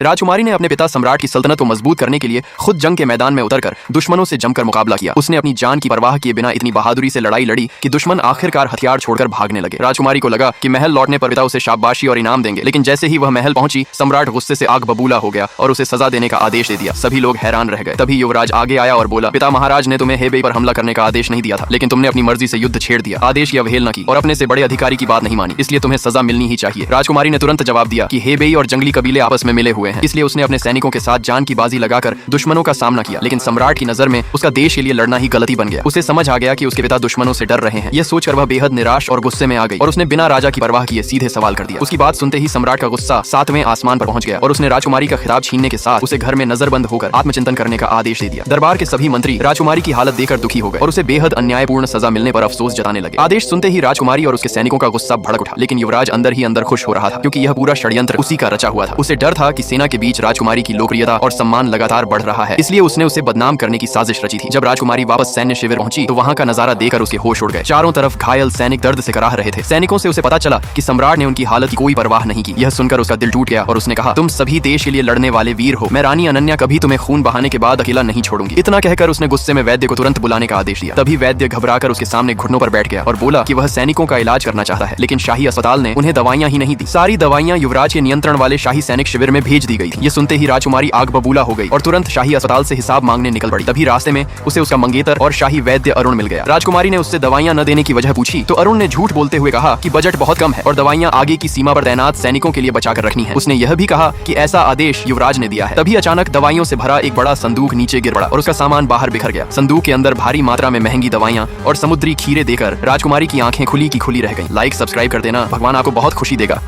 राजकुमारी ने अपने पिता सम्राट की सल्तनत को मजबूत करने के लिए खुद जंग के मैदान में उतरकर दुश्मनों से जमकर मुकाबला किया। उसने अपनी जान की परवाह किए बिना इतनी बहादुरी से लड़ाई लड़ी कि दुश्मन आखिरकार हथियार छोड़कर भागने लगे। राजकुमारी को लगा कि महल लौटने पर पिता उसे शाबाशी और इनाम देंगे, लेकिन जैसे ही वह महल पहुंची सम्राट गुस्से से आग बबूला हो गया और उसे सजा देने का आदेश दे दिया। सभी लोग हैरान रह गए। तभी युवराज आगे आया और बोला, पिता महाराज ने तुम्हें हेबेई पर हमला करने का आदेश नहीं दिया था, लेकिन तुमने अपनी मर्जी से युद्ध छेड़ दिया, आदेश की अवहेलना की और अपने से बड़े अधिकारी की बात नहीं मानी, इसलिए तुम्हें सजा मिलनी ही चाहिए। राजकुमारी ने तुरंत जवाब दिया कि हेबेई और जंगली कबीले आपस में मिले हुए हैं, इसलिए उसने अपने सैनिकों के साथ जान की बाजी लगाकर दुश्मनों का सामना किया। लेकिन सम्राट की नजर में उसका देश के लिए लड़ना ही गलती बन गया। उसे समझ आ गया कि उसके पिता दुश्मनों से डर रहे हैं। यह सोचकर वह बेहद निराश और गुस्से में आ गई और उसने बिना राजा की परवाह किए सीधे सवाल कर दिया। उसकी बात सुनते ही सम्राट का गुस्सा 7वें आसमान पर पहुंच गया और उसने राजकुमारी का खिताब छीनने के साथ उसे घर में नजरबंद होकर आत्मचिंतन करने का आदेश दे दिया। दरबार के सभी मंत्री राजकुमारी की हालत देखकर दुखी हो गए और उसे बेहद अन्यायपूर्ण सजा मिलने पर अफसोस जताने लगे। आदेश सुनते ही राजकुमारी और उसके सैनिकों का गुस्सा भड़क उठा, लेकिन युवराज अंदर ही अंदर खुश हो रहा था, क्योंकि यह पूरा षड्यंत्र उसी का रचा हुआ था। उसे डर था कि सेना के बीच राजकुमारी की लोकप्रियता और सम्मान लगातार बढ़ रहा है, इसलिए उसने उसे बदनाम करने की साजिश रची थी। जब राजकुमारी वापस सैन्य शिविर पहुंची तो वहां का नजारा देखकर उसके होश उड़ गए। चारों तरफ घायल सैनिक दर्द से कराह रहे थे। सैनिकों से उसे पता चला कि सम्राट ने उनकी हालत की कोई परवाह नहीं की। यह सुनकर उसका दिल टूट गया और उसने कहा, तुम सभी देश के लिए लड़ने वाले वीर हो, मैं रानी अनन्या कभी तुम्हें खून बहाने के बाद अकेला नहीं छोड़ूंगी। इतना कहकर उसने गुस्से में वैद्य को तुरंत बुलाने का आदेश दिया। तभी वैद्य घबराकर उसके सामने घुटनों पर बैठ गया और बोला कि वह सैनिकों का इलाज करना चाहता है, लेकिन शाही अस्पताल ने उन्हें दवाइयां ही नहीं दी। सारी दवाइयां युवराज के नियंत्रण वाले शाही सैनिक शिविर में भेज दी गई थी। ये सुनते ही राजकुमारी आग बबूला हो गई और तुरंत शाही अस्पताल से हिसाब मांगने निकल पड़ी। तभी रास्ते में उसे उसका मंगेतर और शाही वैद्य अरुण मिल गया। राजकुमारी ने उससे दवाइयां न देने की वजह पूछी तो अरुण ने झूठ बोलते हुए कहा कि बजट बहुत कम है और दवाइयां आगे की सीमा पर तैनात सैनिकों के लिए बचाकर रखनी है। उसने यह भी कहा कि ऐसा आदेश युवराज ने दिया है। तभी अचानक दवाइयों से भरा एक बड़ा संदूक नीचे गिर पड़ा और उसका सामान बाहर बिखर गया। संदूक के अंदर भारी मात्रा में महंगी दवाइयां और समुद्री खीरे देकर राजकुमारी की आंखें खुली की खुली रह गईं। लाइक सब्सक्राइब कर देना, भगवान आपको बहुत खुशी देगा।